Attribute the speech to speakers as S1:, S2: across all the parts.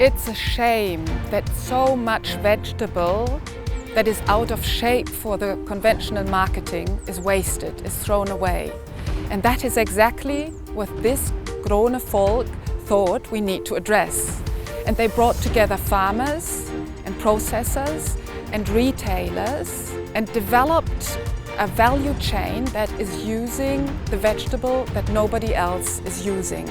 S1: It's a shame that so much vegetable that is out of shape for the conventional marketing is wasted, is thrown away. And that is exactly what this Grone Folk thought we need to address. And they brought together farmers and processors and retailers and developed a value chain that is using the vegetable that nobody else is using.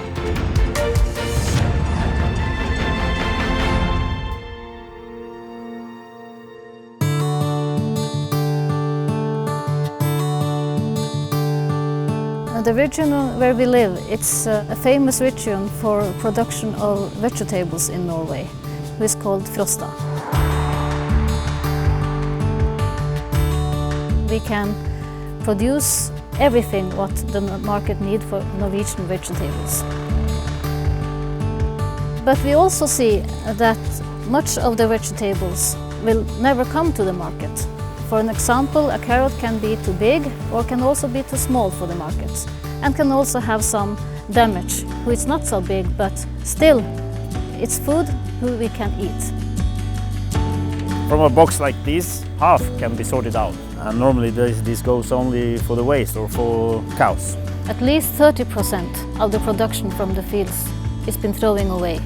S2: The region where we live, it's a famous region for production of vegetables in Norway, which is called Frosta. We can produce everything what the market needs for Norwegian vegetables. But we also see that much of the vegetables will never come to the market. For an example, a carrot can be too big or can also be too small for the market, and can also have some damage, which is not so big, but still it's food who we can eat.
S3: From a box like this, half can be sorted out, and normally this goes only for the waste or for cows.
S2: At least 30% of the production from the fields is been throwing away.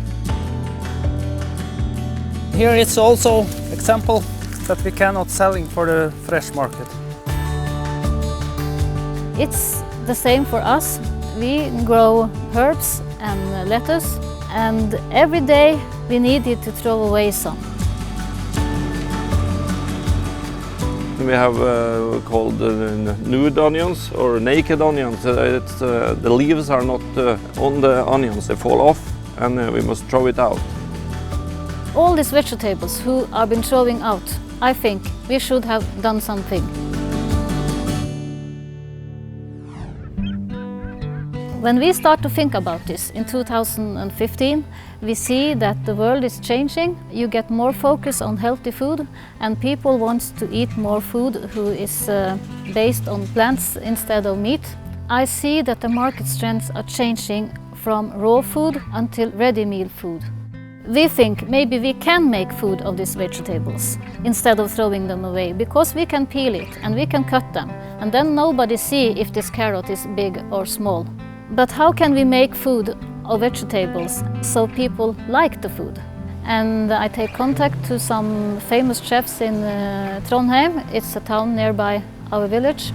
S4: Here it's also example that we cannot selling for the fresh market.
S2: It's the same for us. We grow herbs and lettuce, and every day we needed to throw away some.
S5: We have called nude onions or naked onions. The leaves are not on the onions, they fall off, and we must throw it out.
S2: All these vegetables who are been throwing out, I think we should have done something. When we start to think about this in 2015, we see that the world is changing. You get more focus on healthy food, and people want to eat more food who is based on plants instead of meat. I see that the market trends are changing from raw food until ready-meal food. We think maybe we can make food of these vegetables instead of throwing them away, because we can peel it and we can cut them, and then nobody see if this carrot is big or small. But how can we make food of vegetables so people like the food? And I take contact to some famous chefs in Trondheim. It's a town nearby our village.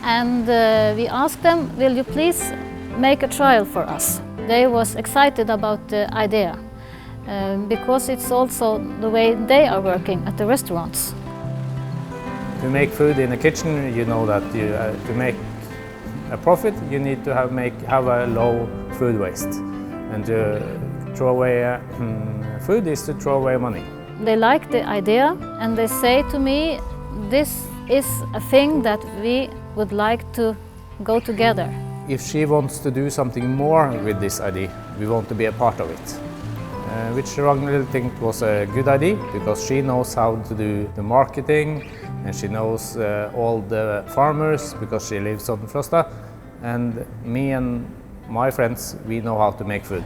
S2: And we asked them, will you please make a trial for us? They was excited about the idea. Because it's also the way they are working at the restaurants.
S4: To make food in the kitchen, you know that to make a profit, you need to have a low food waste. And to throw away food is to throw away money.
S2: They like the idea, and they say to me, this is a thing that we would like to go together.
S4: If she wants to do something more with this idea, we want to be a part of it. Which Ragnhild think was a good idea, because she knows how to do the marketing, and she knows all the farmers because she lives on Frosta, and me and my friends, we know how to make food.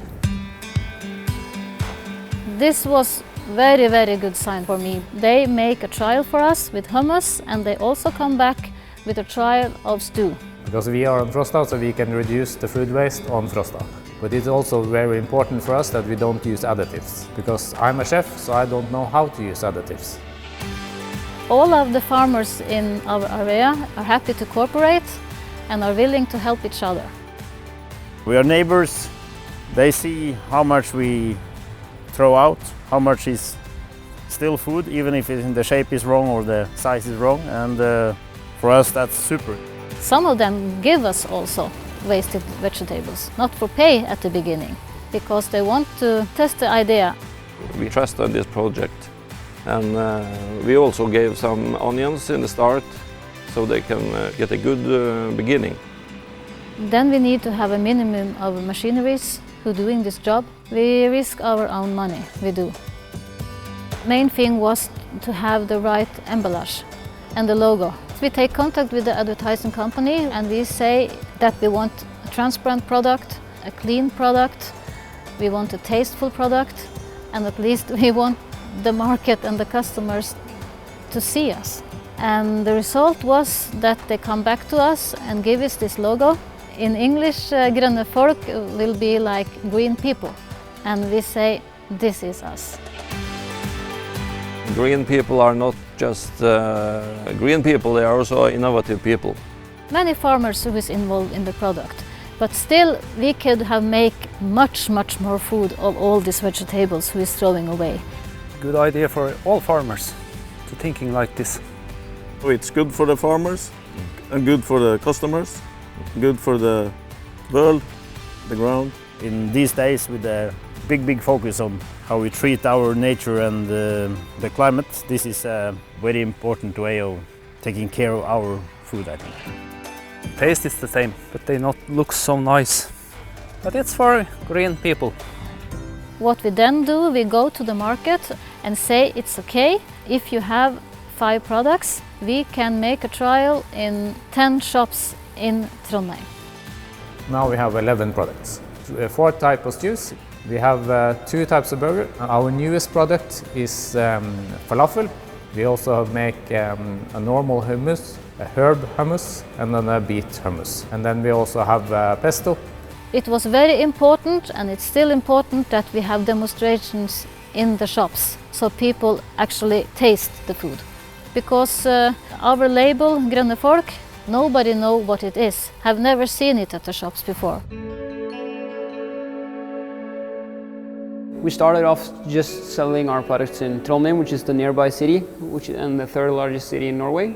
S2: This was very, very good sign for me. They make a trial for us with hummus, and they also come back with a trial of stew.
S4: Because we are on Frosta, so we can reduce the food waste on Frosta. But it's also very important for us that we don't use additives, because I'm a chef, so I don't know how to use additives.
S2: All of the farmers in our area are happy to cooperate and are willing to help each other.
S3: We are neighbors. They see how much we throw out, how much is still food, even if the shape is wrong or the size is wrong, and for us that's super.
S2: Some of them give us also wasted vegetables, not for pay at the beginning, because they want to test the idea.
S5: We trusted this project, and we also gave some onions in the start so they can get a good beginning.
S2: Then we need to have a minimum of machineries who doing this job. We risk our own money, we do. Main thing was to have the right emballage and the logo. We take contact with the advertising company, and we say that we want a transparent product, a clean product, we want a tasteful product, and at least we want the market and the customers to see us. And the result was that they come back to us and give us this logo. In English, Grønne Folk will be like green people, and we say, this is us.
S5: Green people are not just green people, they are also innovative people.
S2: Many farmers who is involved in the product, but still we could have make much more food of all these vegetables who is throwing away.
S6: Good idea for all farmers to thinking like this.
S7: It's good for the farmers and good for the customers, good for the world, the ground.
S3: In these days, with the big focus on how we treat our nature and the climate, this is a very important way of taking care of our food, I think.
S6: Taste is the same, but they not look so nice. But it's for green people.
S2: What we then do, we go to the market and say it's okay. If you have 5 products, we can make a trial in 10 shops in Trondheim.
S4: Now we have 11 products. 4 types of stews. We have 2 types of burger. Our newest product is falafel. We also make a normal hummus, a herb hummus, and then a beet hummus. And then we also have pesto.
S2: It was very important, and it's still important, that we have demonstrations in the shops so people actually taste the food. Because our label, Grønne Folk, nobody knows what it is, have never seen it at the shops before.
S8: We started off just selling our products in Trondheim, which is the nearby city, and the 3rd largest city in Norway.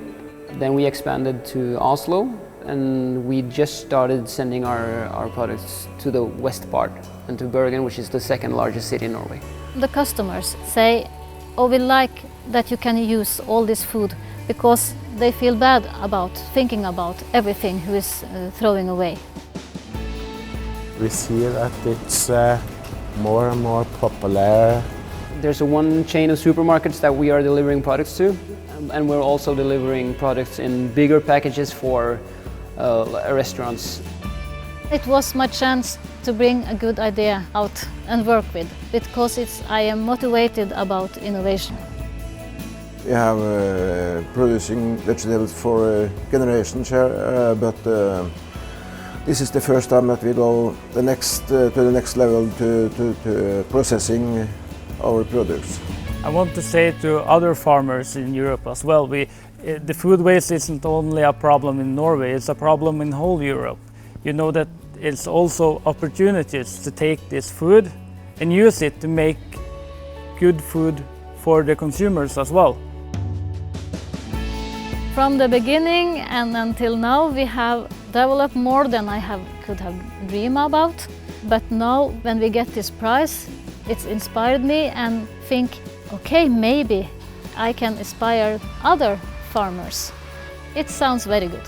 S8: Then we expanded to Oslo, and we just started sending our products to the west part and to Bergen, which is the 2nd largest city in Norway.
S2: The customers say, oh, we like that you can use all this food, because they feel bad about thinking about everything who is throwing away.
S9: We see that it's more and more popular.
S8: There's one chain of supermarkets that we are delivering products to, and we're also delivering products in bigger packages for restaurants.
S2: It was my chance to bring a good idea out and work with, because I am motivated about innovation.
S9: We have producing vegetables for generations here, but this is the first time that we go to the next level to processing our products.
S10: I want to say to other farmers in Europe as well, the food waste isn't only a problem in Norway, it's a problem in whole Europe. You know that it's also opportunities to take this food and use it to make good food for the consumers as well.
S2: From the beginning and until now, we have developed more than I could have dreamed about. But now, when we get this prize, it's inspired me and think, okay, maybe I can inspire other farmers. It sounds very good.